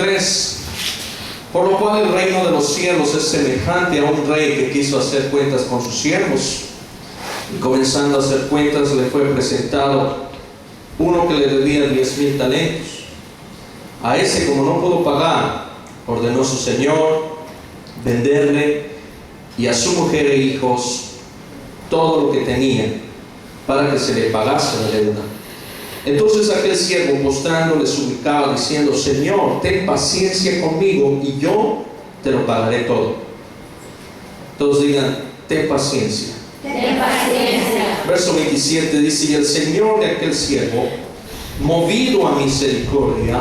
23. Por lo cual el reino de los cielos es semejante a un rey que quiso hacer cuentas con sus siervos. Y comenzando a hacer cuentas, le fue presentado uno que le debía 10,000 talentos. A ese, como no pudo pagar, ordenó su señor venderle y a su mujer e hijos todo lo que tenía, para que se le pagase la deuda. Entonces aquel siervo, postrándole, suplicaba, diciendo: Señor, ten paciencia conmigo y yo te lo pagaré todo. Todos digan: ten paciencia. Ten paciencia. Verso 27 dice: y el señor de aquel siervo, movido a misericordia,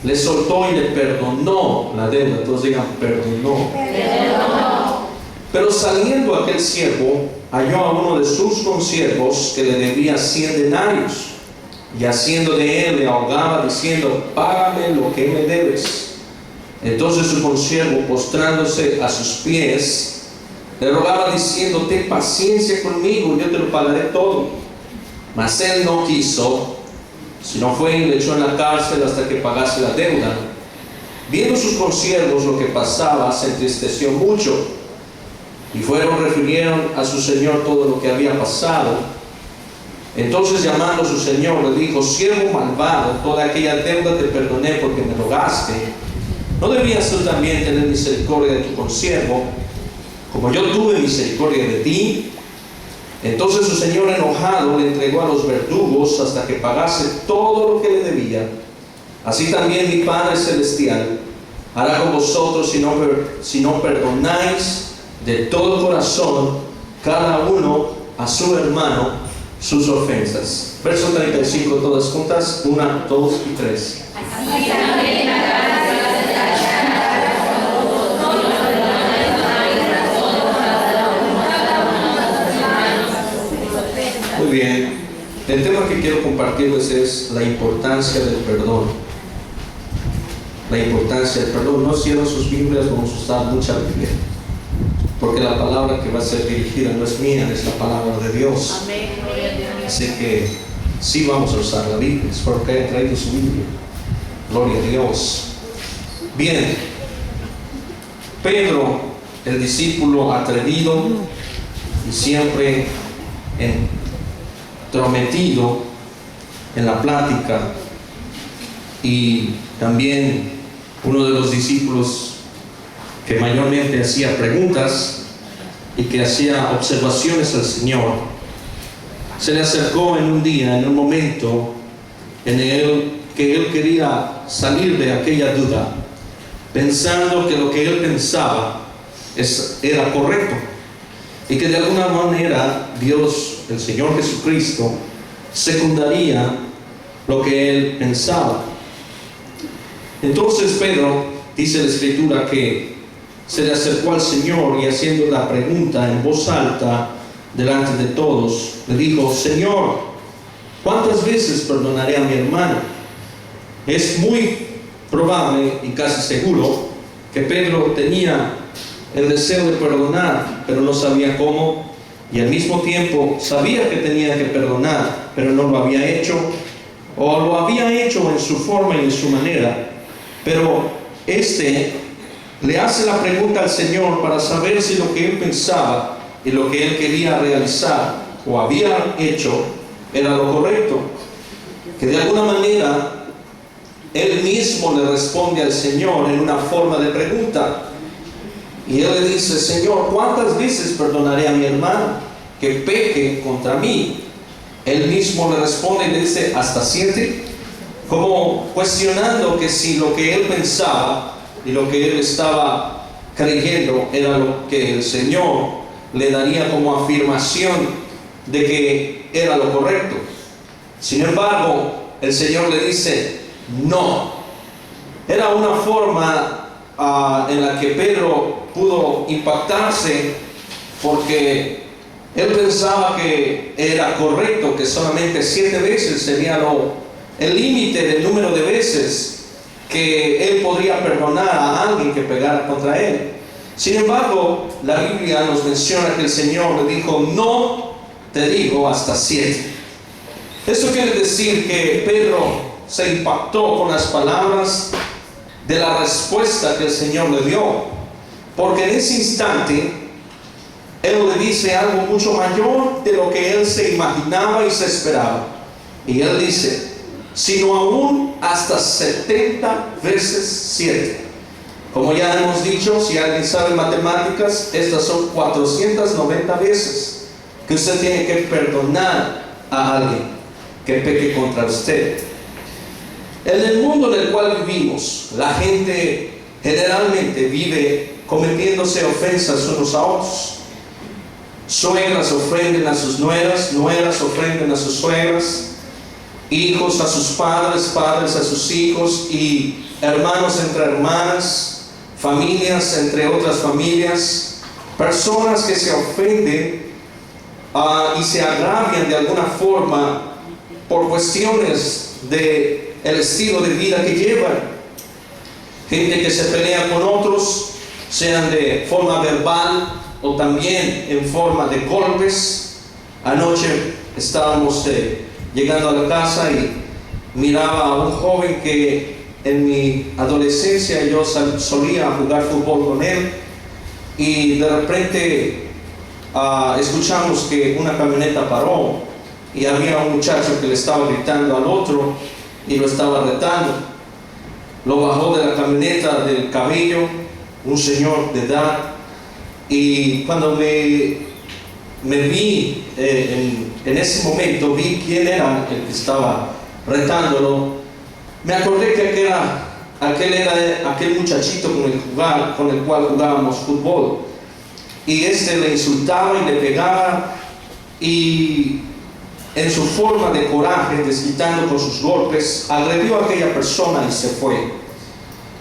le soltó y le perdonó la deuda. Todos digan: perdonó. Perdonó. Pero saliendo aquel siervo, halló a uno de sus consiervos que le debía 100 denarios, y haciendo de él le ahogaba, diciendo: págame lo que me debes. Entonces su consiervo, postrándose a sus pies, le rogaba, diciendo: ten paciencia conmigo, yo te lo pagaré todo. Mas él no quiso, sino fue y le echó en la cárcel hasta que pagase la deuda. Viendo sus consiervos lo que pasaba, se entristeció mucho, y fueron, refirieron a su señor todo lo que había pasado. Entonces, llamando a su señor, le dijo: siervo malvado, toda aquella deuda te perdoné porque me rogaste. ¿No debías tú también tener misericordia de tu consiervo, como yo tuve misericordia de ti? Entonces su señor, enojado, le entregó a los verdugos hasta que pagase todo lo que le debía. Así también mi Padre Celestial hará con vosotros si no perdonáis de todo corazón cada uno a su hermano sus ofensas. Verso 35, todas juntas, 1, 2 y 3. Así también harás Muy bien. El tema que quiero compartirles es la importancia del perdón. La importancia del perdón. No cierren sus Biblias, vamos a usar mucha Biblia, porque la palabra que va a ser dirigida no es mía, es la palabra de Dios. Amén. Gloria a Dios. Así que sí vamos a usar la Biblia. Espero que hayan traído su Biblia. Gloria a Dios. Bien. Pedro, el discípulo atrevido y siempre entrometido en la plática, y también uno de los discípulos que mayormente hacía preguntas y que hacía observaciones al Señor, se le acercó en un día, en un momento en el que él quería salir de aquella duda, pensando que lo que él pensaba era correcto, y que de alguna manera Dios, el Señor Jesucristo, secundaría lo que él pensaba. Entonces Pedro, dice la Escritura, que se le acercó al Señor y, haciendo la pregunta en voz alta delante de todos, le dijo: Señor, ¿cuántas veces perdonaré a mi hermano? Es muy probable y casi seguro que Pedro tenía el deseo de perdonar, pero no sabía cómo, y al mismo tiempo sabía que tenía que perdonar, pero no lo había hecho, o lo había hecho en su forma y en su manera. Pero le hace la pregunta al Señor para saber si lo que él pensaba y lo que él quería realizar o había hecho era lo correcto. Que de alguna manera él mismo le responde al Señor en una forma de pregunta. Y él le dice: Señor, ¿cuántas veces perdonaré a mi hermano que peque contra mí? Él mismo le responde y le dice: ¿hasta 7? Como cuestionando que si lo que él pensaba y lo que él estaba creyendo era lo que el Señor le daría como afirmación de que era lo correcto. Sin embargo, el Señor le dice: no. Era una forma en la que Pedro pudo impactarse, porque él pensaba que era correcto, que solamente 7 veces sería el límite del número de veces que él podría perdonar a alguien que pegara contra él. Sin embargo, la Biblia nos menciona que el Señor le dijo: no te digo hasta 7. Esto quiere decir que Pedro se impactó con las palabras de la respuesta que el Señor le dio, porque en ese instante Él le dice algo mucho mayor de lo que él se imaginaba y se esperaba. Y Él dice, sino aún hasta 70 veces 7. Como ya hemos dicho, si alguien sabe matemáticas, estas son 490 veces que usted tiene que perdonar a alguien que peque contra usted. En el mundo en el cual vivimos, la gente generalmente vive cometiéndose ofensas unos a otros. Suegras ofenden a sus nueras, nueras ofenden a sus suegras, hijos a sus padres, padres a sus hijos, y hermanos entre hermanas, familias entre otras familias, personas que se ofenden y se agravian de alguna forma por cuestiones de el estilo de vida que llevan. Gente que se pelea con otros, sean de forma verbal o también en forma de golpes. Anoche estábamos llegando a la casa y miraba a un joven que en mi adolescencia yo solía jugar fútbol con él, y de repente escuchamos que una camioneta paró y había un muchacho que le estaba gritando al otro y lo estaba retando. Lo bajó de la camioneta del cabello, un señor de edad, y cuando me vi en ese momento, vi quién era el que estaba retándolo. Me acordé que aquel era aquel muchachito con el cual jugábamos fútbol, y le insultaba y le pegaba, y en su forma de coraje, desquitando con sus golpes, agredió a aquella persona y se fue.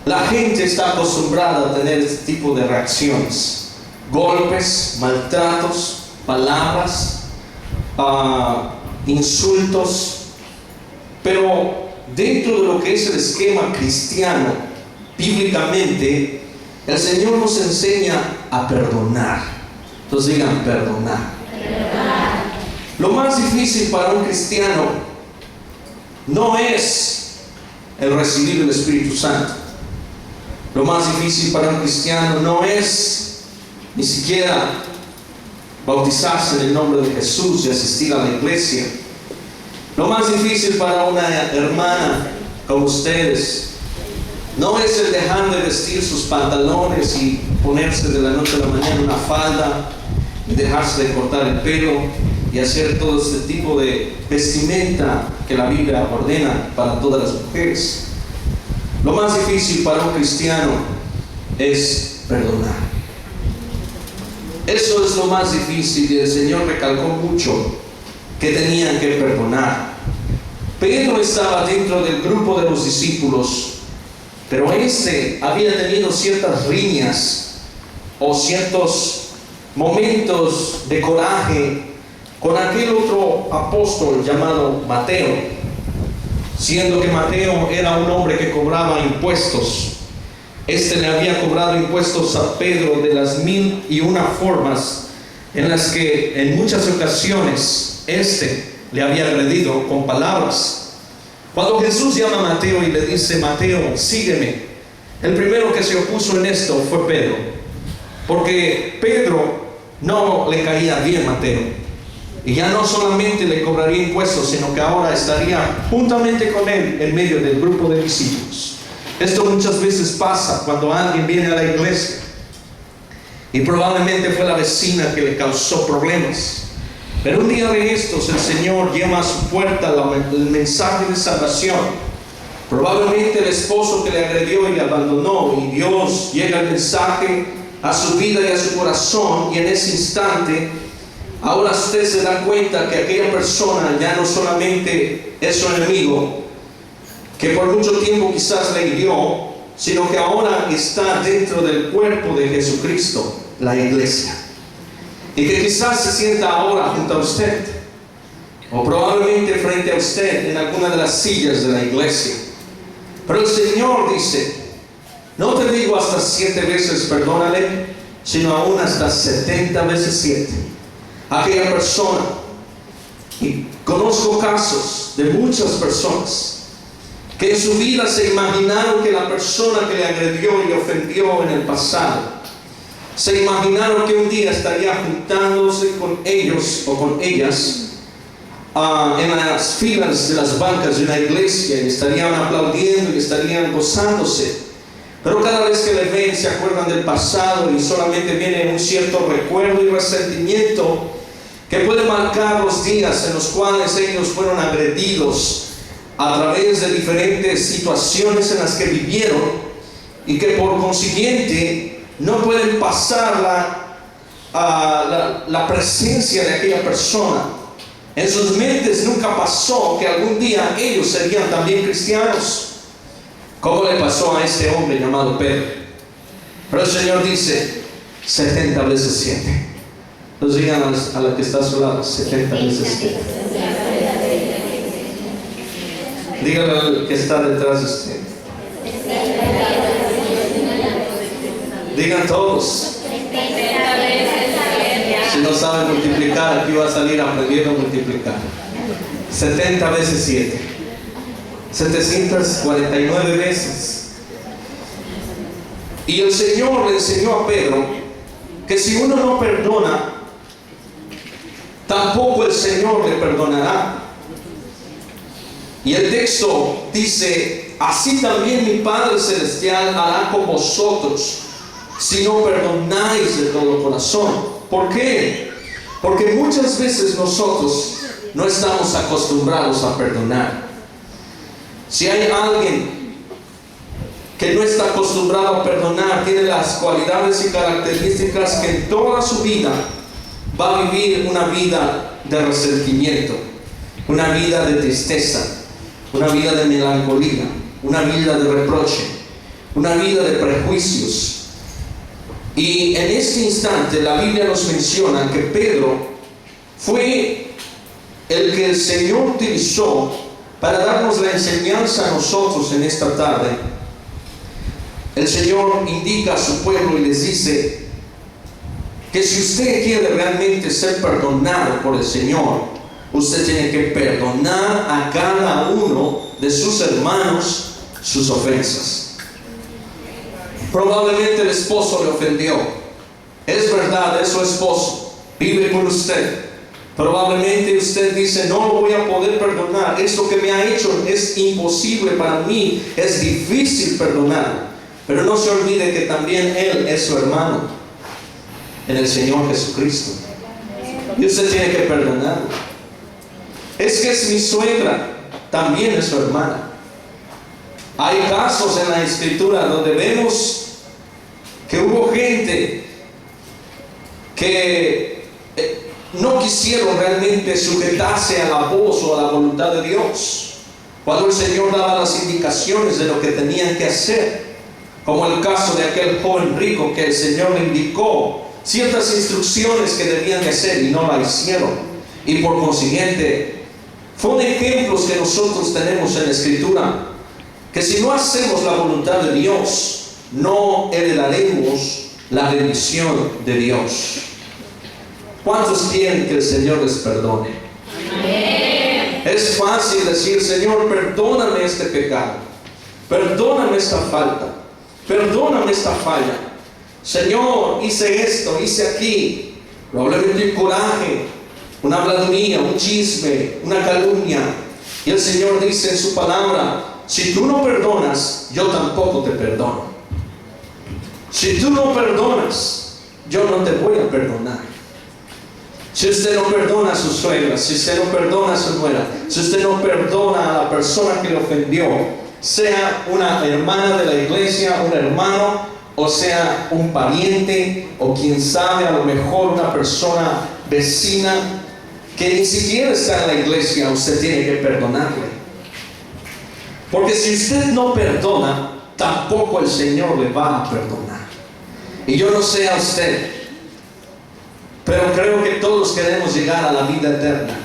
La gente está acostumbrada a tener este tipo de reacciones: golpes, maltratos, palabras, insultos. Pero dentro de lo que es el esquema cristiano, bíblicamente, el Señor nos enseña a perdonar. Entonces digan, perdonar. Lo más difícil para un cristiano no es el recibir el Espíritu Santo. Lo más difícil para un cristiano no es ni siquiera bautizarse en el nombre de Jesús y asistir a la iglesia. Lo más difícil para una hermana como ustedes no es el dejar de vestir sus pantalones y ponerse de la noche a la mañana una falda y dejarse de cortar el pelo y hacer todo este tipo de vestimenta que la Biblia ordena para todas las mujeres. Lo más difícil para un cristiano es perdonar. Eso es lo más difícil, y el Señor recalcó mucho que tenían que perdonar. Pedro estaba dentro del grupo de los discípulos, pero había tenido ciertas riñas o ciertos momentos de coraje con aquel otro apóstol llamado Mateo, siendo que Mateo era un hombre que cobraba impuestos. Le había cobrado impuestos a Pedro de las 1001 formas en las que en muchas ocasiones le había agredido con palabras. Cuando Jesús llama a Mateo y le dice: Mateo, sígueme, el primero que se opuso en esto fue Pedro, porque Pedro no le caía bien Mateo, y ya no solamente le cobraría impuestos, sino que ahora estaría juntamente con él en medio del grupo de discípulos. Esto muchas veces pasa cuando alguien viene a la iglesia y probablemente fue la vecina que le causó problemas, pero un día de estos el Señor llama a su puerta el mensaje de salvación. Probablemente el esposo que le agredió y le abandonó, y Dios llega el mensaje a su vida y a su corazón, y en ese instante ahora usted se da cuenta que aquella persona ya no solamente es su enemigo, que por mucho tiempo quizás le hirió, sino que ahora está dentro del cuerpo de Jesucristo, la iglesia, y que quizás se sienta ahora junto a usted, o probablemente frente a usted en alguna de las sillas de la iglesia. Pero el Señor dice: no te digo hasta 7 veces perdónale, sino aún hasta 70 veces 7. Aquella persona, y conozco casos de muchas personas que en su vida se imaginaron que la persona que le agredió y le ofendió en el pasado, se imaginaron que un día estaría juntándose con ellos o con ellas en las filas de las bancas de una iglesia y estarían aplaudiendo y estarían gozándose. Pero cada vez que le ven se acuerdan del pasado y solamente viene un cierto recuerdo y resentimiento que puede marcar los días en los cuales ellos fueron agredidos a través de diferentes situaciones en las que vivieron y que por consiguiente no pueden pasar la presencia de aquella persona. En sus mentes nunca pasó que algún día ellos serían también cristianos, como le pasó a este hombre llamado Pedro. Pero el Señor dice 70 veces 7. Entonces digan a la que está a su lado, 70 veces 7. Dígale al que está detrás de usted. Digan todos. Si no saben multiplicar, aquí va a salir aprendiendo a multiplicar. 70 veces 7. 749 veces. Y el Señor le enseñó a Pedro que si uno no perdona, tampoco el Señor le perdonará. Y el texto dice: así también mi Padre Celestial hará con vosotros si no perdonáis de todo corazón. ¿Por qué? Porque muchas veces nosotros no estamos acostumbrados a perdonar. Si hay alguien que no está acostumbrado a perdonar, tiene las cualidades y características que en toda su vida va a vivir una vida de resentimiento, una vida de tristeza, una vida de melancolía, una vida de reproche, una vida de prejuicios. Y en este instante la Biblia nos menciona que Pedro fue el que el Señor utilizó para darnos la enseñanza a nosotros en esta tarde. El Señor indica a su pueblo y les dice que si usted quiere realmente ser perdonado por el Señor, usted tiene que perdonar a cada uno de sus hermanos sus ofensas. Probablemente el esposo le ofendió. Es verdad, es su esposo, vive con usted. Probablemente usted dice: no lo voy a poder perdonar, esto que me ha hecho es imposible para mí, es difícil perdonar. Pero no se olvide que también él es su hermano en el Señor Jesucristo, y usted tiene que perdonarlo. Es que es mi suegra, también es su hermana. Hay casos en la Escritura donde vemos que hubo gente que no quisieron realmente sujetarse a la voz o a la voluntad de Dios cuando el Señor daba las indicaciones de lo que tenían que hacer, como el caso de aquel joven rico que el Señor le indicó ciertas instrucciones que debían de hacer y no la hicieron, y por consiguiente son ejemplos que nosotros tenemos en la Escritura, que si no hacemos la voluntad de Dios, no heredaremos la bendición de Dios. ¿Cuántos quieren que el Señor les perdone? Amén. Es fácil decir: Señor, perdóname este pecado, perdóname esta falta, perdóname esta falla. Señor, hice esto, hice aquí. Probablemente un coraje, una habladuría, un chisme, una calumnia. Y el Señor dice en su palabra: si tú no perdonas, yo tampoco te perdono. Si tú no perdonas, yo no te voy a perdonar. Si usted no perdona a su suegra, si usted no perdona a su nuera, si usted no perdona a la persona que le ofendió, sea una hermana de la iglesia, un hermano, o sea un pariente, o quien sabe, a lo mejor una persona vecina que ni siquiera está en la iglesia, usted tiene que perdonarle. Porque si usted no perdona, tampoco el Señor le va a perdonar. Y yo no sé a usted, pero creo que todos queremos llegar a la vida eterna.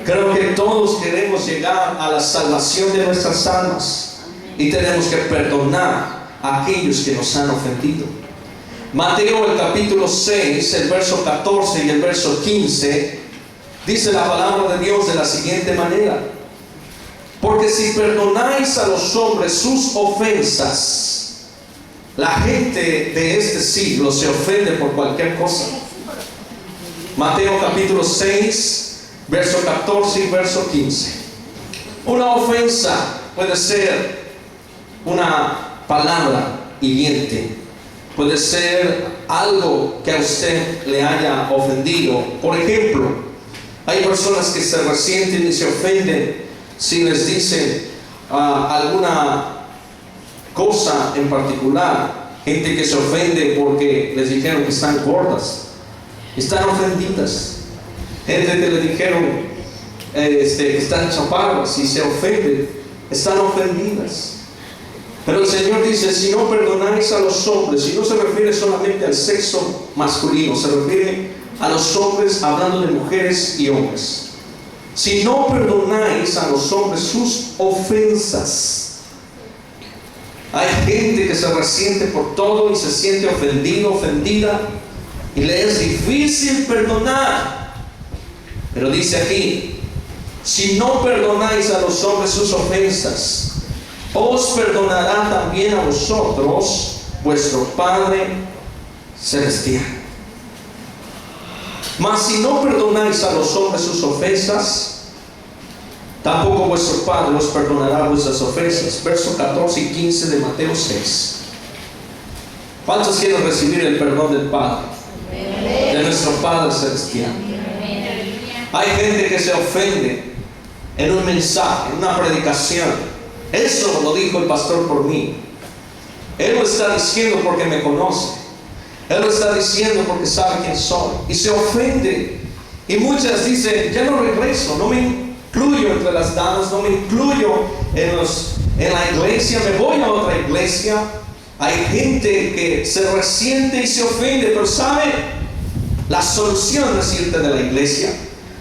Creo que todos queremos llegar a la salvación de nuestras almas. Y tenemos que perdonar a aquellos que nos han ofendido. Mateo, el capítulo 6, el verso 14 y el verso 15, dice la palabra de Dios de la siguiente manera: Porque si perdonáis a los hombres sus ofensas, la gente de este siglo se ofende por cualquier cosa. Mateo capítulo 6, verso 14 y verso 15. Una ofensa puede ser una palabra hiriente, puede ser algo que a usted le haya ofendido. Por ejemplo, hay personas que se resienten y se ofenden si les dicen alguna cosa en particular. Gente que se ofende porque les dijeron que están gordas, están ofendidas. Gente que le dijeron que están chaparras y se ofenden, están ofendidas. Pero el Señor dice, si no perdonáis a los hombres, y no se refiere solamente al sexo masculino, se refiere a los hombres hablando de mujeres y hombres. Si no perdonáis a los hombres sus ofensas. Hay gente que se resiente por todo y se siente ofendido, ofendida, y le es difícil perdonar. Pero dice aquí, si no perdonáis a los hombres sus ofensas, os perdonará también a vosotros vuestro Padre Celestial. Mas si no perdonáis a los hombres sus ofensas, tampoco vuestro Padre os perdonará vuestras ofensas. Versos 14 y 15 de Mateo 6. ¿Cuántos quieren recibir el perdón del Padre? De nuestro Padre Celestial. Hay gente que se ofende en un mensaje, en una predicación. Eso lo dijo el pastor por mí. Él lo está diciendo porque me conoce. Él lo está diciendo porque sabe quién soy. Y se ofende. Y muchas dicen, ya no regreso, no me incluyo entre las damas, no me incluyo en la iglesia, me voy a otra iglesia. Hay gente que se resiente y se ofende, pero ¿sabe? La solución no es irte de la iglesia.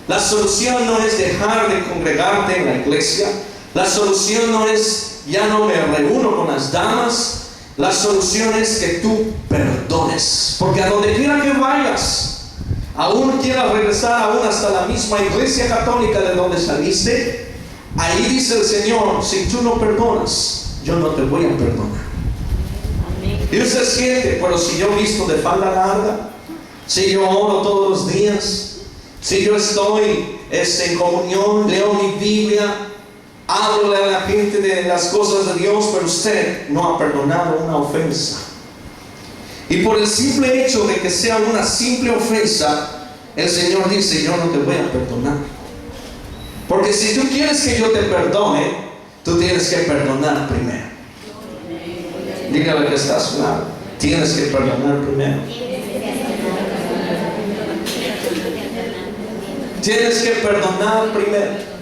La solución no es dejar de congregarte en la iglesia. La solución no es, ya no me reúno con las damas. La solución es que tú perdones. Porque a donde quiera que vayas, aún quieras regresar aún hasta la misma iglesia católica de donde saliste, ahí dice el Señor, si tú no perdonas, yo no te voy a perdonar. Y usted siente, pero si yo visto de falda larga, si yo oro todos los días, si yo estoy en comunión, leo mi Biblia, hablo a la gente de las cosas de Dios, pero usted no ha perdonado una ofensa. Y por el simple hecho de que sea una simple ofensa, el Señor dice, yo no te voy a perdonar. Porque si tú quieres que yo te perdone, tú tienes que perdonar primero. Dígale que estás claro. Tienes que perdonar primero. Tienes que perdonar primero.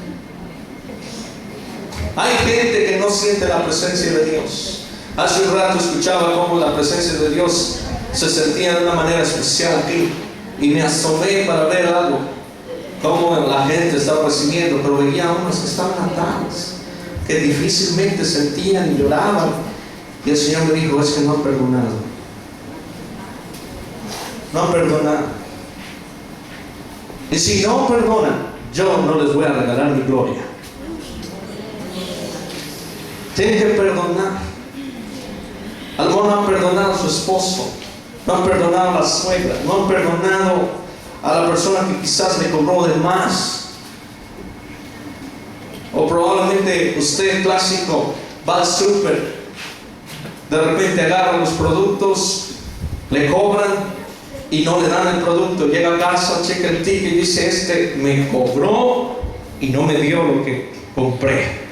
Hay gente que no siente la presencia de Dios. Hace un rato escuchaba cómo la presencia de Dios se sentía de una manera especial aquí. Y me asomé para ver algo. Cómo la gente estaba recibiendo. Pero veía a unos que estaban atados, que difícilmente sentían y lloraban. Y el Señor me dijo, es que no han perdonado. No han perdonado. Y si no perdonan, yo no les voy a regalar mi gloria. Tienen que perdonar. A lo mejor no han perdonado a su esposo, no han perdonado a la suegra, no han perdonado a la persona que quizás le cobró de más. O probablemente usted, clásico, va al súper, de repente agarra los productos, le cobran y no le dan el producto. Llega a casa, checa el ticket y dice, me cobró y no me dio lo que compré.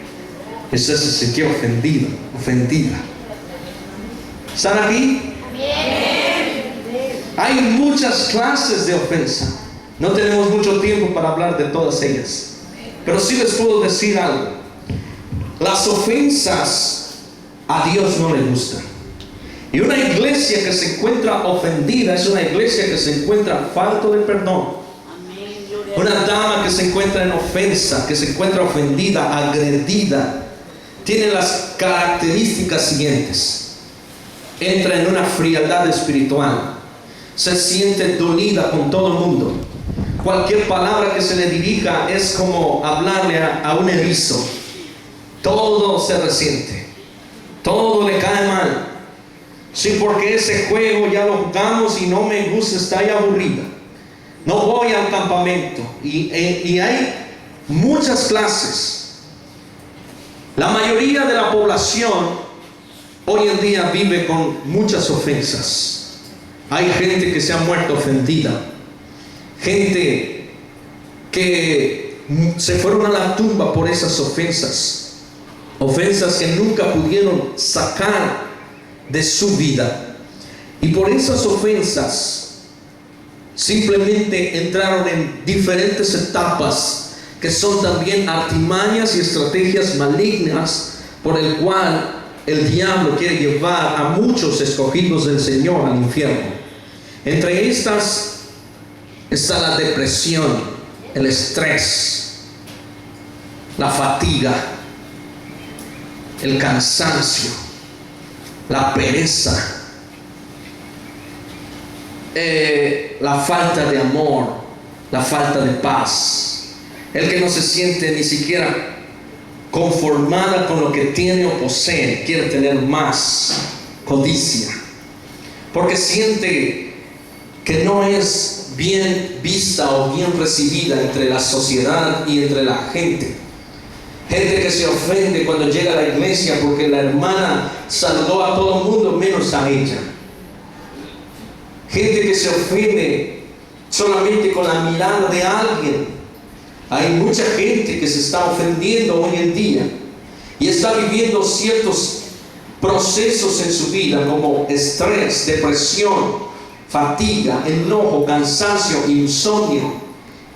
Ese se sintió ofendido, ofendida. ¿Están aquí? Bien. Hay muchas clases de ofensa. No tenemos mucho tiempo para hablar de todas ellas. Pero sí les puedo decir algo. Las ofensas a Dios no le gustan. Y una iglesia que se encuentra ofendida es una iglesia que se encuentra falto de perdón. Una dama que se encuentra en ofensa, que se encuentra ofendida, agredida, tiene las características siguientes. Entra en una frialdad espiritual. Se siente dolida con todo el mundo. Cualquier palabra que se le dirija es como hablarle a un erizo. todo se resiente, todo le cae mal. Sí, porque ese juego ya lo jugamos y no me gusta, está ya aburrida. No voy al campamento. Y hay muchas clases. La mayoría de la población hoy en día vive con muchas ofensas. Hay gente que se ha muerto ofendida. Gente que se fueron a la tumba por esas ofensas. Ofensas que nunca pudieron sacar de su vida. Y por esas ofensas simplemente entraron en diferentes etapas que son también artimañas y estrategias malignas por el cual el diablo quiere llevar a muchos escogidos del Señor al infierno. Entre estas está la depresión, el estrés, la fatiga, el cansancio, la pereza, la falta de amor, la falta de paz, el que no se siente ni siquiera conformada con lo que tiene o posee, quiere tener más, codicia, porque siente que no es bien vista o bien recibida entre la sociedad y entre la gente. Gente que se ofende cuando llega a la iglesia porque la hermana saludó a todo el mundo menos a ella. Gente que se ofende solamente con la mirada de alguien. Hay mucha gente que se está ofendiendo hoy en día y está viviendo ciertos procesos en su vida como estrés, depresión, fatiga, enojo, cansancio, insomnio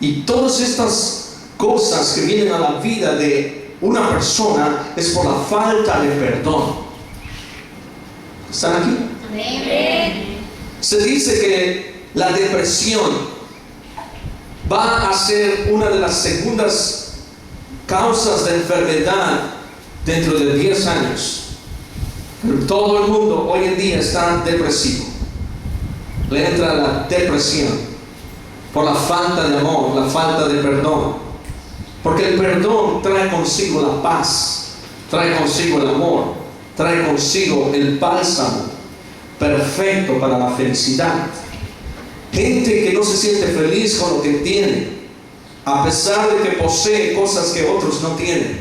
y todas estas cosas que vienen a la vida de una persona es por la falta de perdón. ¿Están aquí? Amén. Se dice que la depresión va a ser una de las segundas causas de enfermedad dentro de 10 años. Todo el mundo hoy en día está depresivo. Le entra la depresión por la falta de amor, la falta de perdón. Porque el perdón trae consigo la paz, trae consigo el amor, trae consigo el bálsamo perfecto para la felicidad. Gente que no se siente feliz con lo que tiene, a pesar de que posee cosas que otros no tienen,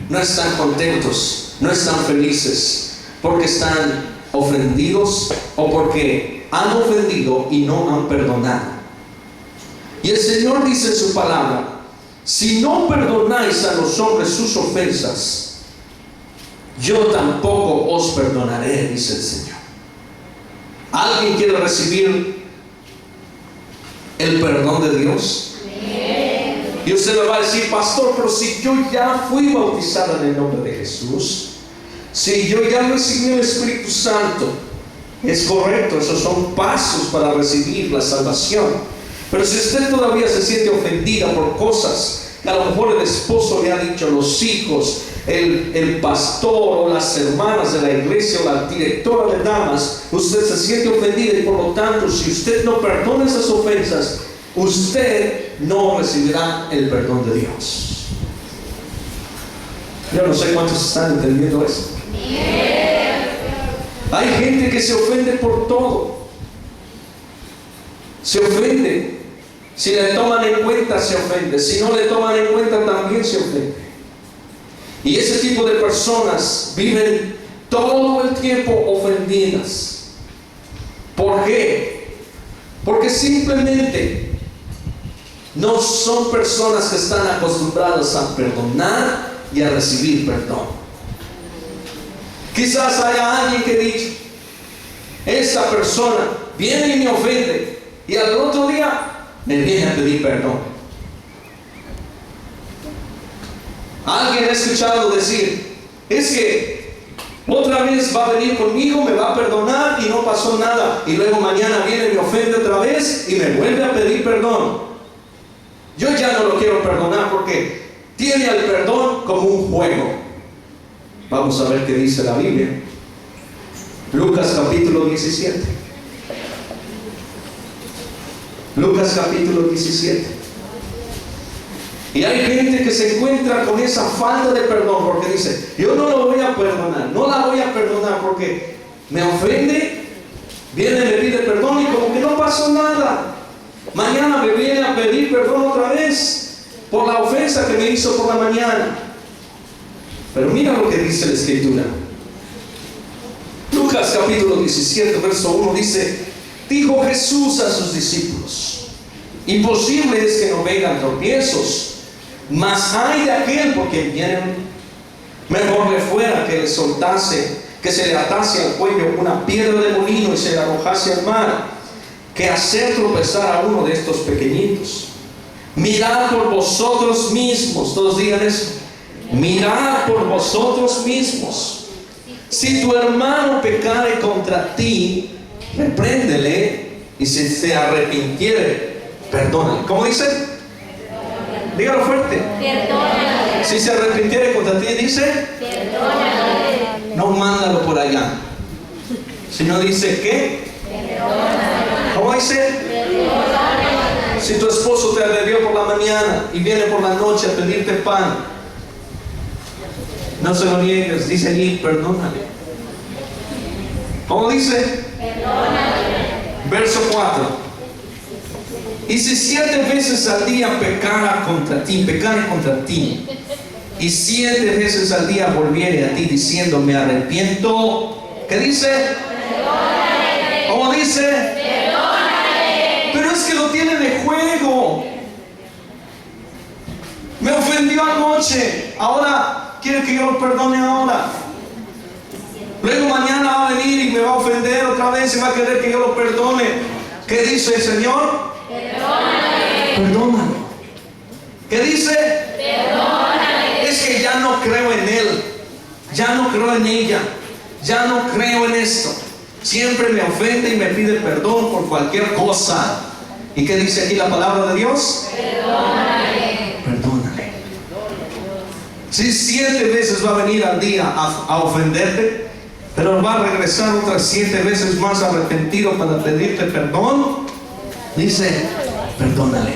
no están contentos, no están felices, porque están ofendidos o porque han ofendido y no han perdonado. Y el Señor dice en su palabra: si no perdonáis a los hombres sus ofensas, yo tampoco os perdonaré, dice el Señor. ¿Alguien quiere recibir el perdón de Dios? Y usted me va a decir: pastor, pero si yo ya fui bautizado en el nombre de Jesús, si yo ya recibí el Espíritu Santo. Es correcto, esos son pasos para recibir la salvación. Pero si usted todavía se siente ofendida por cosas que a lo mejor el esposo le ha dicho, los hijos, el pastor o las hermanas de la iglesia o la directora de damas, usted se siente ofendida y por lo tanto, si usted no perdona esas ofensas, usted no recibirá el perdón de Dios. Yo no sé cuántos están entendiendo eso. Hay gente que se ofende por todo. Se ofende. Si le toman en cuenta, se ofende. Si no le toman en cuenta, también se ofende. Y ese tipo de personas viven todo el tiempo ofendidas. ¿Por qué? Porque simplemente no son personas que están acostumbradas a perdonar y a recibir perdón. Quizás haya alguien que dice: esta persona viene y me ofende, y al otro día me viene a pedir perdón. Alguien ha escuchado decir: es que otra vez va a venir conmigo, me va a perdonar y no pasó nada, y luego mañana viene y me ofende otra vez y me vuelve a pedir perdón. Yo ya no lo quiero perdonar porque tiene el perdón como un juego. Vamos a ver qué dice la Biblia. Lucas capítulo 17. Lucas capítulo 17. Y hay gente que se encuentra con esa falta de perdón porque dice, yo no lo voy a perdonar, no la voy a perdonar porque me ofende, viene, me pide perdón y como que no pasó nada. Mañana me viene a pedir perdón otra vez por la ofensa que me hizo por la mañana. Pero mira lo que dice la Escritura. Lucas capítulo 17, verso 1 dice, dijo Jesús a sus discípulos, imposible es que no vengan tropiezos, mas hay de aquel por quien vienen. Mejor le fuera que le soltase, que se le atase al cuello una piedra de molino y se le arrojase al mar, que hacer tropezar a uno de estos pequeñitos. Mirad por vosotros mismos, todos digan eso, mirad por vosotros mismos. Si tu hermano pecare contra ti, repréndele, y si se arrepintiere, perdónale. ¿Cómo dice? Dígalo fuerte. Perdónale. Si se arrepintiere contra ti, dice, Perdónale. no mándalo por allá, sino dice ¿qué? Perdónale. ¿Cómo dice? Perdónale. Si tu esposo te agredió por la mañana y viene por la noche a pedirte pan, no se lo niegues, dice allí, perdónale. ¿Cómo dice? Perdónale. Verso 4. Y si 7 veces al día pecare contra ti, y 7 veces al día volviere a ti diciendo, me arrepiento, ¿qué dice? Perdónale. ¿Cómo dice? Perdónale. Pero es que lo tiene de juego. Me ofendió anoche, ahora quiere que yo lo perdone ahora. Luego mañana va a venir y me va a ofender otra vez y va a querer que yo lo perdone. ¿Qué dice el Señor? Perdónale. Perdónalo. ¿Qué dice? Perdónale. Es que ya no creo en él, ya no creo en ella, ya no creo en esto. Siempre me ofende y me pide perdón por cualquier cosa. ¿Y qué dice aquí la palabra de Dios? Perdónale. Perdónale. Si 7 veces va a venir al día a ofenderte, pero va a regresar otras 7 veces más arrepentido para pedirte perdón, dice, perdónale.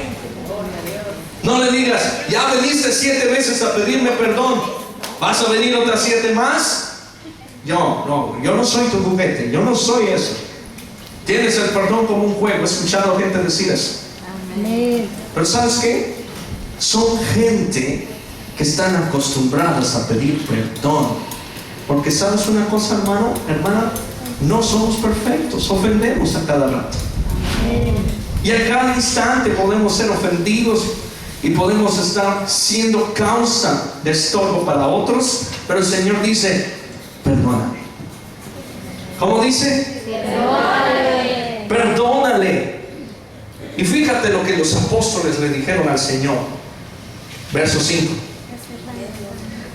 No le digas, ya veniste 7 veces a pedirme perdón, ¿vas a venir otras 7 más? Yo no soy tu juguete, yo no soy eso. Tienes el perdón como un juego. He escuchado gente decir eso. Pero ¿sabes qué? Son gente que están acostumbradas a pedir perdón. Porque ¿sabes una cosa, hermano? Hermana, no somos perfectos, ofendemos a cada rato. Y a cada instante podemos ser ofendidos y podemos estar siendo causa de estorbo para otros. Pero el Señor dice, perdóname. ¿Cómo dice? Perdónale. Perdónale. Y fíjate lo que los apóstoles le dijeron al Señor. Verso 5.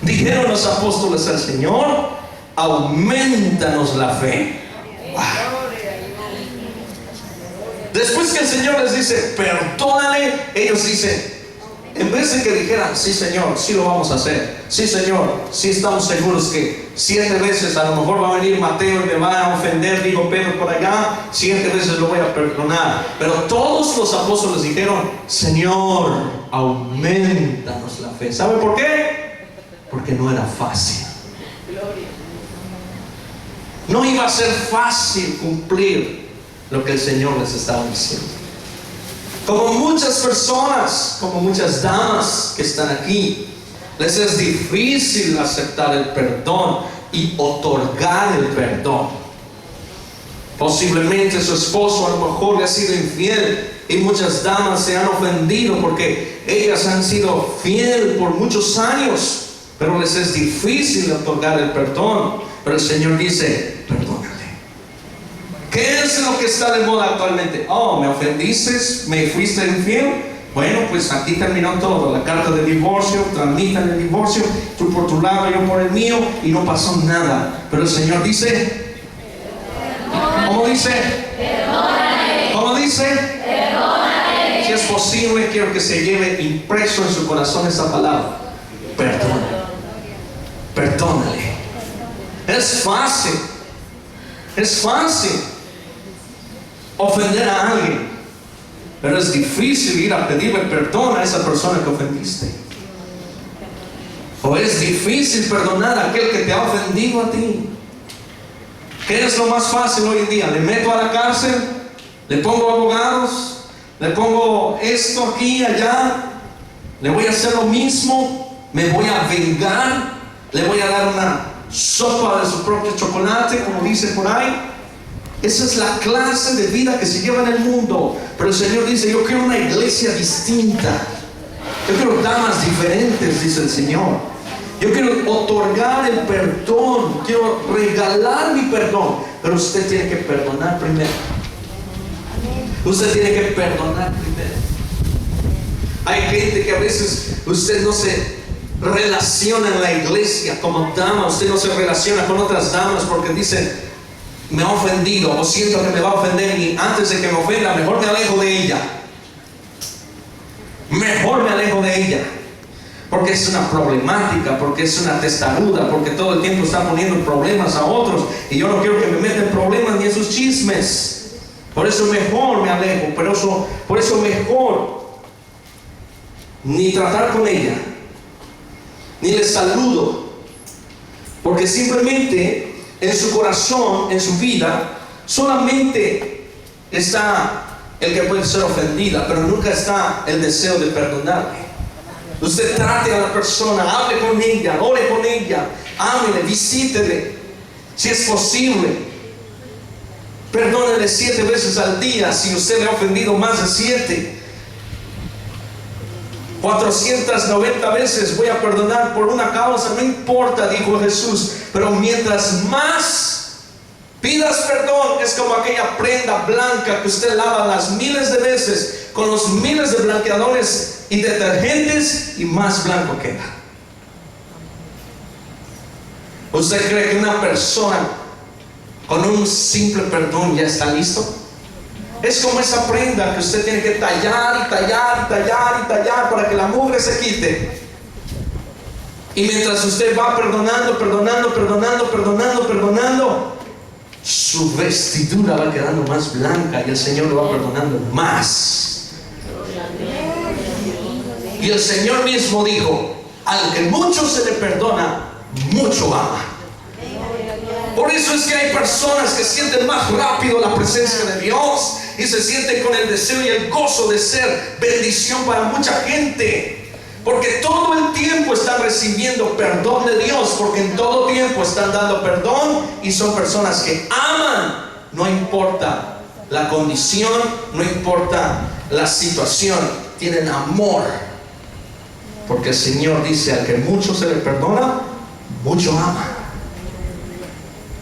Dijeron los apóstoles al Señor, aumentanos la fe. Wow. Después que el Señor les dice, perdónale, ellos dicen, en vez de que dijeran, sí Señor, sí lo vamos a hacer, sí Señor, sí estamos seguros que 7 veces a lo mejor va a venir Mateo y me va a ofender, digo Pedro por allá, 7 veces lo voy a perdonar. Pero todos los apóstoles dijeron, Señor, aumentanos la fe. ¿Sabe por qué? Porque no era fácil. No iba a ser fácil cumplir lo que el Señor les estaba diciendo. Como muchas personas, como muchas damas que están aquí, les es difícil aceptar el perdón y otorgar el perdón. Posiblemente su esposo a lo mejor le ha sido infiel y muchas damas se han ofendido porque ellas han sido fieles por muchos años, pero les es difícil otorgar el perdón. Pero el Señor dice, perdónale. ¿Qué es lo que está de moda actualmente? Oh, me ofendiste, me fuiste infiel. Bueno, pues aquí terminó todo. La carta de divorcio, tramitan el divorcio, tú por tu lado, yo por el mío, y no pasó nada. Pero el Señor dice, ¿cómo dice? Perdónale. ¿Cómo dice? Perdónale. Si es posible, quiero que se lleve impreso en su corazón esa palabra. Perdónale. Perdónale. Es fácil. Es fácil ofender a alguien. Pero es difícil ir a pedirle perdón a esa persona que ofendiste. O es difícil perdonar a aquel que te ha ofendido a ti. ¿Qué es lo más fácil hoy en día? ¿Le meto a la cárcel? ¿Le pongo abogados? ¿Le pongo esto aquí, allá? ¿Le voy a hacer lo mismo? ¿Me voy a vengar? ¿Le voy a dar una sopa de su propio chocolate, como dice por ahí? Esa es la clase de vida que se lleva en el mundo. Pero el Señor dice: yo quiero una iglesia distinta. Yo quiero damas diferentes, dice el Señor. Yo quiero otorgar el perdón. Quiero regalar mi perdón. Pero usted tiene que perdonar primero. Usted tiene que perdonar primero. Hay gente que a veces usted no se relaciona en la iglesia como dama. Usted no se relaciona con otras damas porque dicen: me ha ofendido o siento que me va a ofender, y antes de que me ofenda, mejor me alejo de ella. Mejor me alejo de ella. Porque es una problemática, porque es una testaruda, porque todo el tiempo está poniendo problemas a otros. Y yo no quiero que me metan problemas ni en sus chismes. Por eso mejor me alejo. Por eso mejor ni tratar con ella, ni le saludo. Porque simplemente en su corazón, en su vida, solamente está el que puede ser ofendida, pero nunca está el deseo de perdonarle. Usted trate a la persona, hable con ella, ore con ella, ámele, visítele, si es posible. Perdónele 7 veces al día si usted le ha ofendido más de 7. 490 veces voy a perdonar por una causa, no importa, dijo Jesús. Pero mientras más pidas perdón, es como aquella prenda blanca que usted lava las miles de veces con los miles de blanqueadores y detergentes, y más blanco queda. ¿Usted cree que una persona con un simple perdón ya está listo? Es como esa prenda que usted tiene que tallar y tallar y tallar y tallar para que la mugre se quite. Y mientras usted va perdonando, su vestidura va quedando más blanca y el Señor lo va perdonando más. Y el Señor mismo dijo: al que mucho se le perdona, mucho ama. Por eso es que hay personas que sienten más rápido la presencia de Dios y se sienten con el deseo y el gozo de ser bendición para mucha gente, porque todo el tiempo están recibiendo perdón de Dios, porque en todo tiempo están dando perdón, y son personas que aman, no importa la condición, no importa la situación, tienen amor, porque el Señor dice: al que mucho se le perdona, mucho ama.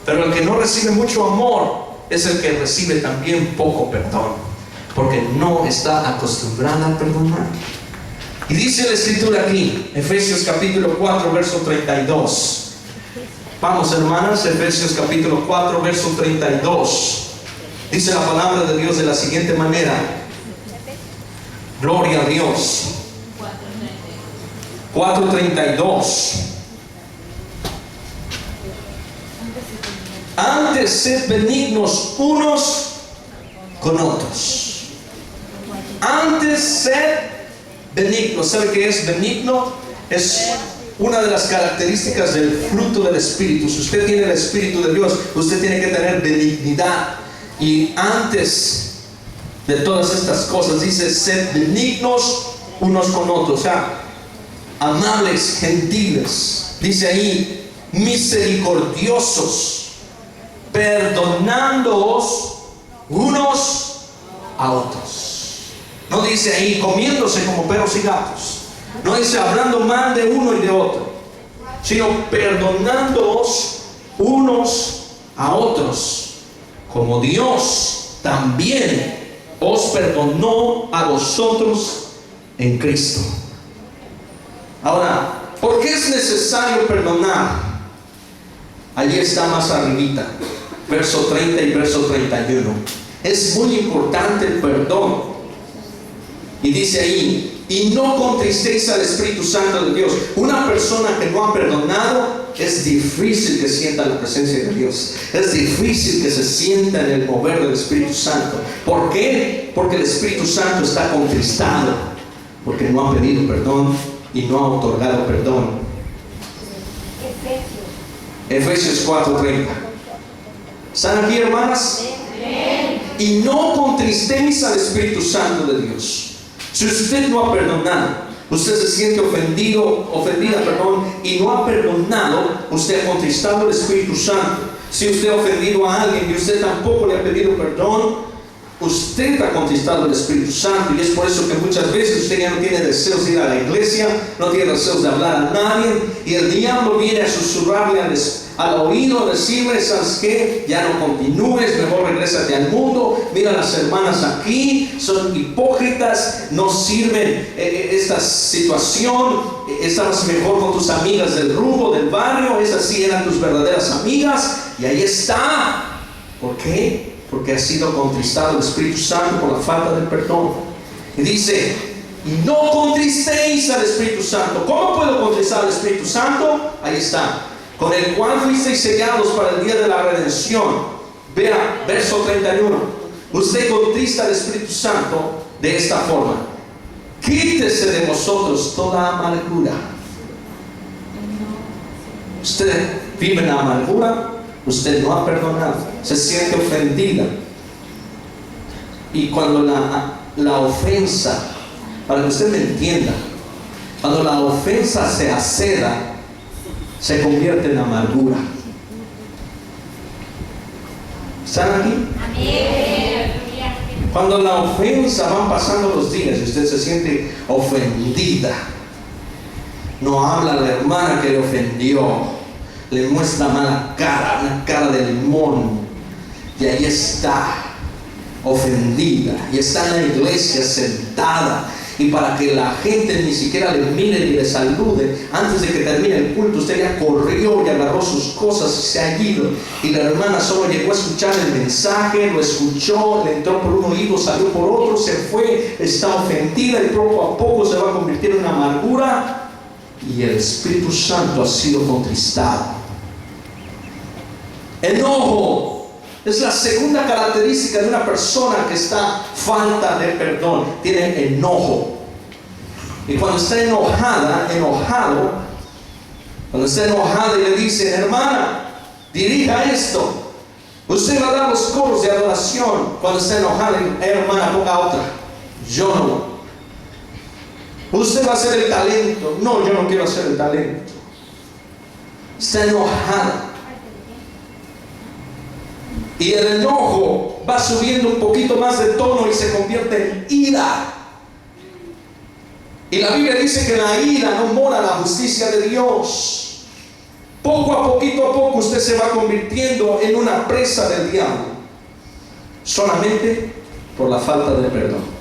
Pero el que no recibe mucho amor es el que recibe también poco perdón, porque no está acostumbrada a perdonar. Y dice la Escritura aquí, Efesios capítulo 4, verso 32. Vamos, hermanas, Efesios capítulo 4, verso 32. Dice la palabra de Dios de la siguiente manera. Gloria a Dios. 4:32. Antes sed benignos unos con otros. Antes sed benignos. ¿Sabe qué es benigno? Es una de las características del fruto del Espíritu. Si usted tiene el Espíritu de Dios, usted tiene que tener benignidad. Y antes de todas estas cosas dice: sed benignos unos con otros. O sea, amables, gentiles. Dice ahí: misericordiosos, perdonándoos unos a otros. No dice ahí comiéndose como perros y gatos. No dice hablando mal de uno y de otro, sino perdonándoos unos a otros, como Dios también os perdonó a vosotros en Cristo. Ahora, ¿por qué es necesario perdonar? Allí está más arribita, verso 30 y verso 31. Es muy importante el perdón. Y dice ahí: y no contristéis al Espíritu Santo de Dios. Una persona que no ha perdonado es difícil que sienta la presencia de Dios. Es difícil que se sienta en el mover del Espíritu Santo. ¿Por qué? Porque el Espíritu Santo está contristado, porque no ha pedido perdón y no ha otorgado perdón. Efesios 4:30. ¿Están aquí, hermanas? Y no contristéis al Espíritu Santo de Dios. Si usted no ha perdonado, usted se siente ofendida, y no ha perdonado, usted ha contristado al Espíritu Santo. Si usted ha ofendido a alguien y usted tampoco le ha pedido perdón, usted ha contristado al Espíritu Santo. Y es por eso que muchas veces usted ya no tiene deseos de ir a la iglesia, no tiene deseos de hablar a nadie, y el diablo viene a susurrarle al oído, decirle: ¿sabes qué? Ya no continúes, mejor regrésate al mundo. Mira, las hermanas aquí son hipócritas, no sirven esta situación. Estabas mejor con tus amigas del rumbo, del barrio, esas sí eran tus verdaderas amigas, y ahí está. ¿Por qué? Porque ha sido contristado el Espíritu Santo por la falta del perdón. Y dice: y no contristéis al Espíritu Santo. ¿Cómo puedo contristar al Espíritu Santo? Ahí está: con el cual fuisteis sellados para el día de la redención. Vea, verso 31. Usted contrista al Espíritu Santo de esta forma: quítese de vosotros toda amargura. Usted vive en amargura, usted no ha perdonado, se siente ofendida. Y cuando la ofensa, para que usted me entienda, cuando la ofensa se acera, se convierte en amargura. ¿Están aquí? Cuando la ofensa, van pasando los días y usted se siente ofendida, no habla a la hermana que le ofendió, le muestra mala cara, una cara de limón, y ahí está, ofendida, y está en la iglesia sentada, y para que la gente ni siquiera le mire ni le salude, antes de que termine el culto, usted ya corrió y agarró sus cosas y se ha ido, y la hermana solo llegó a escuchar el mensaje, lo escuchó, le entró por un oído, salió por otro, se fue, está ofendida, y poco a poco se va a convertir en una amargura, y el Espíritu Santo ha sido contristado. Enojo es la segunda característica de una persona que está falta de perdón. Tiene enojo. Y cuando está enojado, cuando está enojada y le dice: hermana, dirija esto, usted va a dar los coros de adoración. Cuando está enojada, hermana, ponga otra. Yo no. Usted va a hacer el talento. No, yo no quiero hacer el talento. Está enojada. Y el enojo va subiendo un poquito más de tono y se convierte en ira. Y la Biblia dice que en la ira no mora la justicia de Dios. Poco a poco usted se va convirtiendo en una presa del diablo, solamente por la falta de perdón.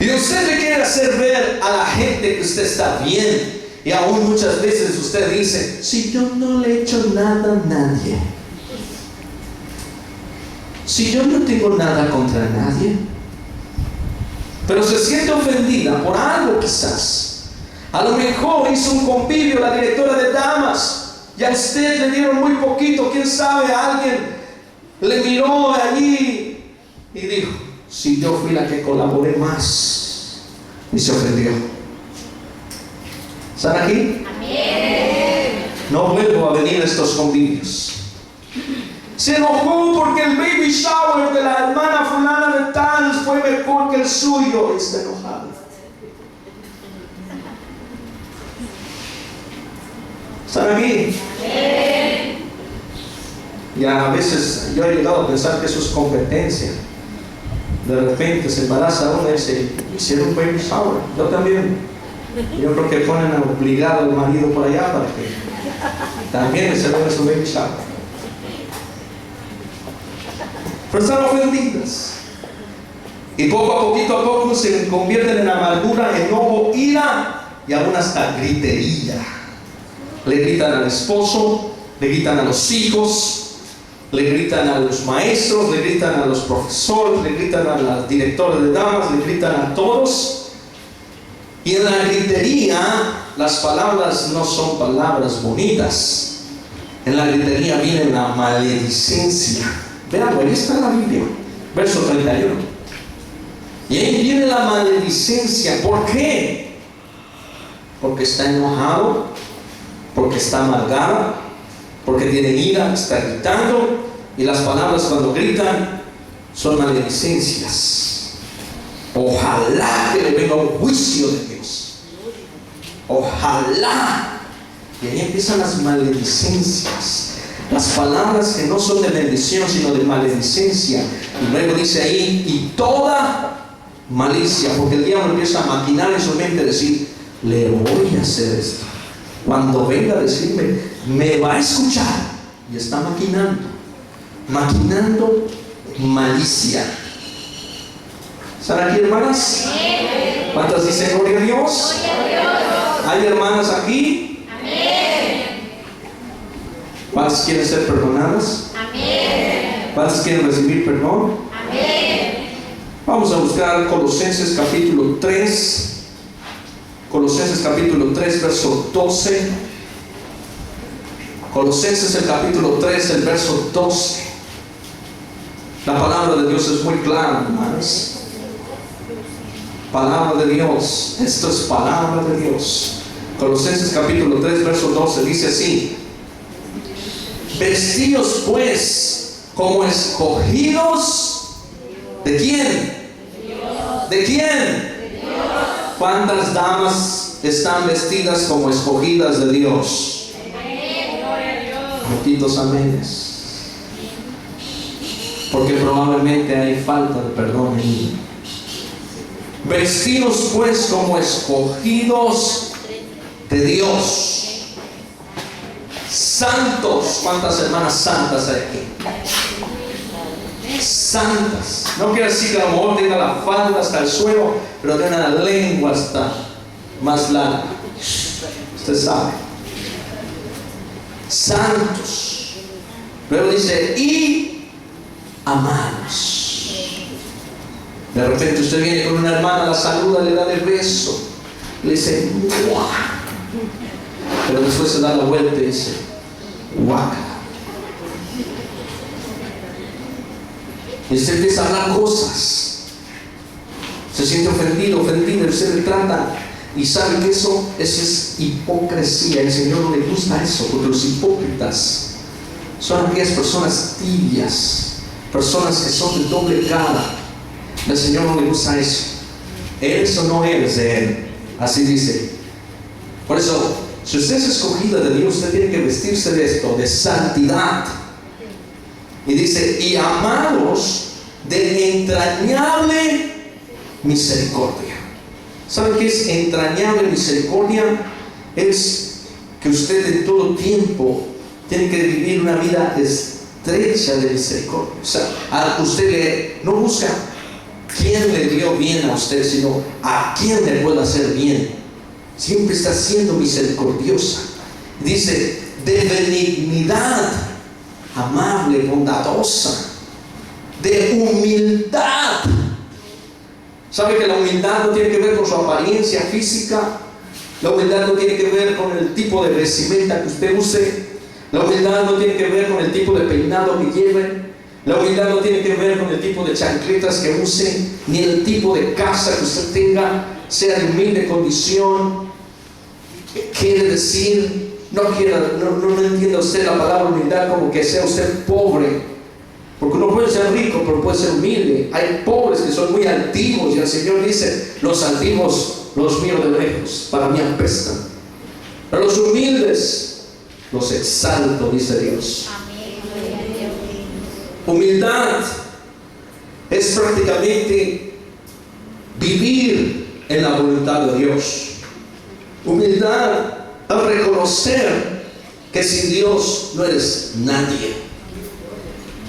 Y usted le quiere hacer ver a la gente que usted está bien. Y aún muchas veces usted dice: si yo no le he hecho nada a nadie, si yo no tengo nada contra nadie, pero se siente ofendida por algo quizás. A lo mejor hizo un convivio la directora de damas y a usted le dieron muy poquito, quién sabe, alguien le miró allí y dijo: si yo fui la que colaboré más, y se ofendió. ¿Están aquí? Amén. No vuelvo a venir a estos convivios. Se enojó porque el baby shower de la hermana fulana de tal fue mejor que el suyo. Está enojado. ¿Están aquí? Y a veces yo he llegado a pensar que eso es competencia. De repente se embaraza uno y dice: hicieron un baby shower. Yo también. Yo creo que ponen obligado al marido por allá para que también se vea su baby shower. Pero están ofendidas. Y poco a poco se convierten en amargura, enojo, ira y aún hasta gritería. Le gritan al esposo, le gritan a los hijos, le gritan a los maestros, le gritan a los profesores, le gritan a las directoras de damas, le gritan a todos. Y en la gritería las palabras no son palabras bonitas. En la gritería viene la maledicencia. Vean, ahí está la Biblia, verso 31. Y ahí viene la maledicencia. ¿Por qué? Porque está enojado, porque está amargado, porque tiene ira, está gritando. Y las palabras cuando gritan son maledicencias. Ojalá que le venga un juicio de Dios. Ojalá. Y ahí empiezan las maledicencias. Las palabras que no son de bendición sino de maledicencia. Y luego dice ahí, y toda malicia, porque el diablo empieza a maquinar en su mente, decir, le voy a hacer esto. Cuando venga a decirme, me va a escuchar. Y está maquinando malicia. ¿Están aquí, hermanas? ¿Cuántas dicen gloria a Dios? ¿Hay hermanas aquí? ¿Cuántas quieren ser perdonadas? ¿Cuántas quieren recibir perdón? Vamos a buscar Colosenses capítulo 3. Colosenses capítulo 3, verso 12. Colosenses el capítulo 3, el verso 12. La palabra de Dios es muy clara, hermanos. Palabra de Dios. Esto es palabra de Dios. Colosenses capítulo 3, verso 12 dice así: vestidos pues como escogidos. ¿De quién? ¿De quién? ¿Cuántas damas están vestidas como escogidas de Dios? Poquitos amenes. Porque probablemente hay falta de perdón en ella. Vestidos pues como escogidos de Dios, santos. ¿Cuántas hermanas santas hay aquí? Santas. No quiere decir que a lo mejor tenga la falda hasta el suelo, pero tiene la lengua hasta más larga. Usted sabe. Santos. Luego dice, y amados. De repente usted viene con una hermana, la saluda, le da el beso, le dice, ¡guau! Pero después se da la vuelta y dice, ¡guaca! Y usted empieza a hablar cosas. Se siente ofendido, ofendida, usted le trata. Y sabe que eso es hipocresía. El Señor no le gusta eso, porque los hipócritas son aquellas personas tibias, personas que son de doble cara. El Señor no le gusta eso. Eres o no eres de Él. Así dice. Por eso, si usted es escogida de Dios, usted tiene que vestirse de esto, de santidad. Y dice, y amados de entrañable misericordia. ¿Sabe qué es entrañable misericordia? Es que usted en todo tiempo tiene que vivir una vida estrecha de misericordia. O sea, usted no busca quién le dio bien a usted, sino a quién le puede hacer bien. Siempre está siendo misericordiosa. Dice, de benignidad, amable, bondadosa, de humildad. ¿Sabe que la humildad no tiene que ver con su apariencia física? La humildad no tiene que ver con el tipo de vestimenta que usted use. La humildad no tiene que ver con el tipo de peinado que lleve. La humildad no tiene que ver con el tipo de chancletas que use, ni el tipo de casa que usted tenga, sea de humilde condición. Quiere decir, no entienda usted la palabra humildad como que sea usted pobre. Porque uno puede ser rico, pero puede ser humilde. Hay pobres que son muy altivos, y el Señor dice, los altivos los miro de lejos, para mí apestan. Pero los humildes los exalto, dice Dios. Humildad es prácticamente vivir en la voluntad de Dios. Humildad es reconocer que sin Dios no eres nadie.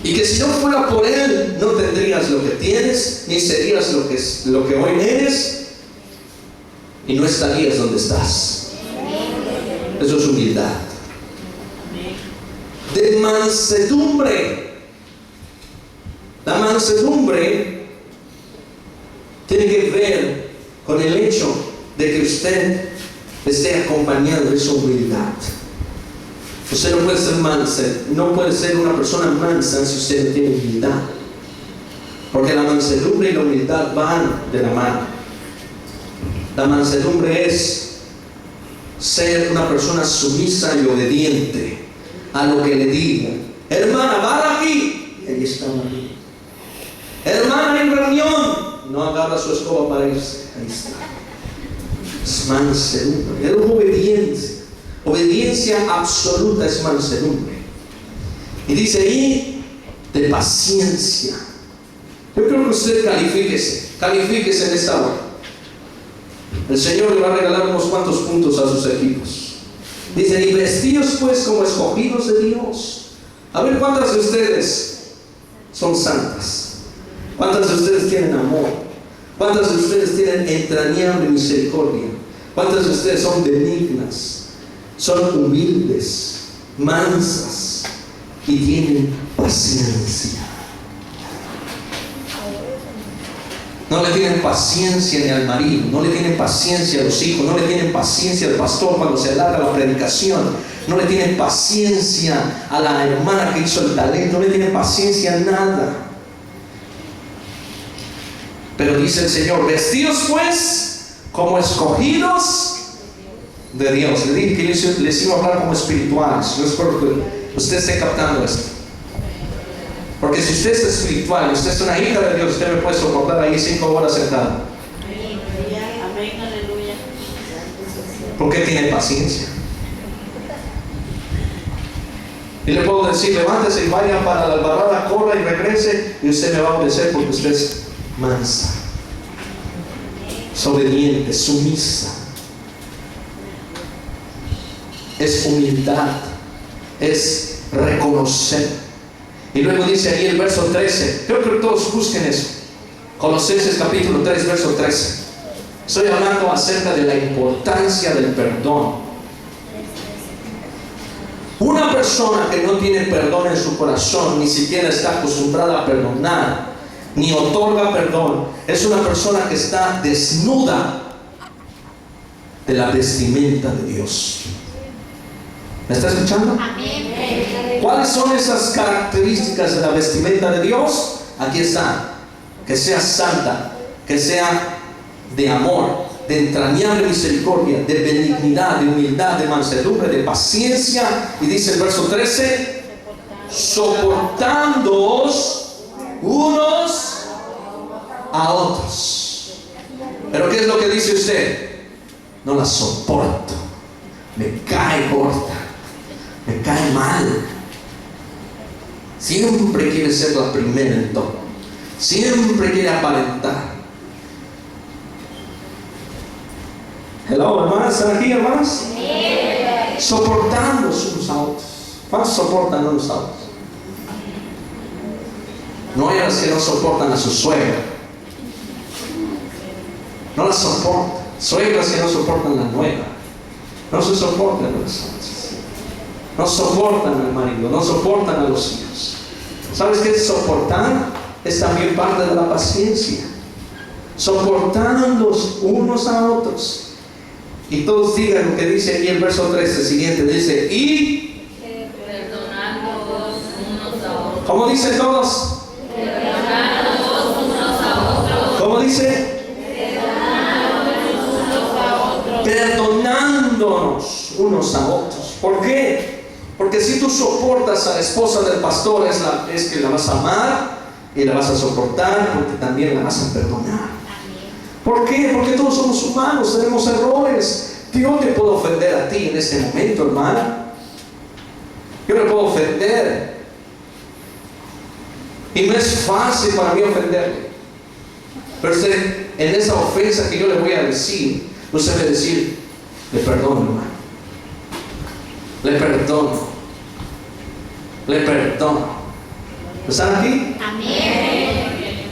Y que si no fuera por Él, no tendrías lo que tienes, ni serías lo que hoy eres, y no estarías donde estás. Eso es humildad. De mansedumbre. La mansedumbre tiene que ver con el hecho de que usted esté acompañado de esa humildad. Usted no puede ser mansa, no puede ser una persona mansa si usted no tiene humildad. Porque la mansedumbre y la humildad van de la mano. La mansedumbre es ser una persona sumisa y obediente a lo que le digan. Hermana, va aquí. Y ahí está María. Hermana, en reunión. No agarra su escoba para irse. Ahí está. Es mansedumbre. Es obediencia. Obediencia absoluta es mansedumbre. Y dice ahí de paciencia. Yo creo que usted califíquese en esta hora. El Señor le va a regalar unos cuantos puntos a sus equipos. Dice, y vestidos pues como escogidos de Dios. A ver, ¿cuántas de ustedes son santas? ¿Cuántas de ustedes tienen amor? ¿Cuántas de ustedes tienen entrañable misericordia? ¿Cuántas de ustedes son benignas? Son humildes, mansas y tienen paciencia. No le tienen paciencia ni al marido, no le tienen paciencia a los hijos, no le tienen paciencia al pastor cuando se alarga la predicación, no le tienen paciencia a la hermana que hizo el talento, no le tienen paciencia a nada. Pero dice el Señor, vestidos pues como escogidos de Dios. Le dije que les iba a hablar como espirituales. Yo espero que usted esté captando esto. Porque si usted es espiritual, usted es una hija de Dios, usted me puede soportar ahí 5 horas sentado. Amén, aleluya. ¿Por qué tiene paciencia? Y le puedo decir, levántese y vaya para la albarrada, corra y regrese, y usted me va a obedecer porque usted es mansa, es obediente, sumisa, es humildad, es reconocer. Y luego dice ahí el verso 13, creo que todos busquen eso, Colosenses capítulo 3, verso 13. Estoy hablando acerca de la importancia del perdón. Una persona que no tiene perdón en su corazón, ni siquiera está acostumbrada a perdonar, ni otorga perdón, es una persona que está desnuda de la vestimenta de Dios. ¿Me está escuchando? Amén. ¿Cuáles son esas características de la vestimenta de Dios? Aquí está. Que sea santa, que sea de amor, de entrañable misericordia, de benignidad, de humildad, de mansedumbre, de paciencia. Y dice el verso 13, soportándoos unos a otros. Pero ¿qué es lo que dice usted? No la soporto, me cae gorda, me cae mal. Siempre quiere ser la primera en todo, siempre quiere aparentar. Hello, hermanas, ¿están aquí, hermanas? Soportándonos unos a otros. ¿Cuántos soportan unos a otros? No hay las que no soportan a su suegra. No la soportan. Suegras que no soportan a la nuera. No se soportan a los otros. No soportan al marido, no soportan a los hijos. ¿Sabes qué es soportar? Es también parte de la paciencia. Soportándonos unos a otros. Y todos digan lo que dice aquí el verso 13 siguiente. Dice, y Perdonándoos unos a otros. ¿cómo dicen todos? Perdonándoos unos a otros. ¿Cómo dice? Perdonándonos unos a otros. ¿Por qué? Porque si tú soportas a la esposa del pastor, es que la vas a amar y la vas a soportar, porque también la vas a perdonar. ¿Por qué? Porque todos somos humanos, tenemos errores. Yo te puedo ofender a ti en este momento, hermana. Yo le puedo ofender. Y no es fácil para mí ofenderle. Pero usted, en esa ofensa que yo le voy a decir, usted debe decir, le perdono, hermano. Le perdono. Le perdono. ¿Están aquí? Amén.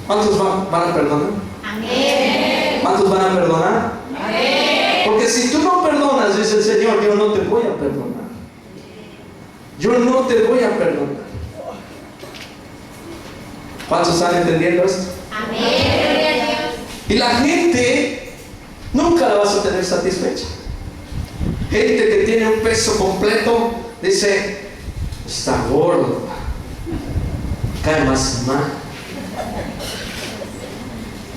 ¿Cuántos van a perdonar? Amén. ¿Cuántos van a perdonar? Amén. Porque si tú no perdonas, dice el Señor, yo no te voy a perdonar. Yo no te voy a perdonar. ¿Cuántos están entendiendo esto? Amén. Y la gente nunca la vas a tener satisfecha. gente que tiene un peso completo, dice, está gordo, cae más mal.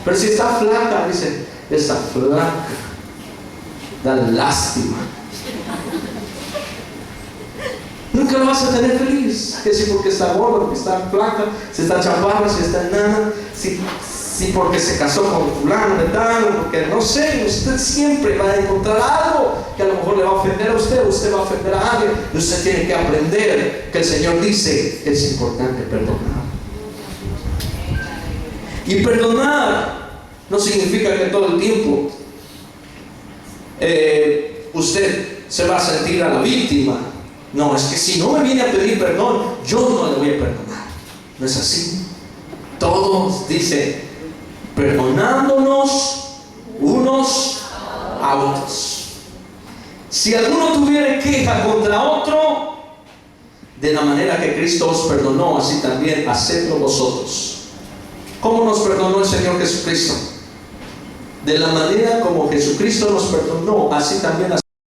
Pero si está flaca, dice, está flaca, da lástima. Nunca lo vas a tener feliz. Que si porque está gordo, porque está flaca, si está chaparra, si está enana, si porque se casó con fulano de tal, porque no sé, usted siempre va a encontrar algo que a lo mejor le va a ofender a usted, usted va a ofender a alguien, y usted tiene que aprender que el Señor dice que es importante perdonar. Y perdonar no significa que todo el tiempo usted se va a sentir a la víctima. No, es que si no me viene a pedir perdón, yo no le voy a perdonar. No es así. Todos dicen, perdonándonos unos a otros. Si alguno tuviera queja contra otro, de la manera que Cristo os perdonó, así también hacedlo vosotros. ¿Cómo nos perdonó el Señor Jesucristo? De la manera como Jesucristo nos perdonó, así también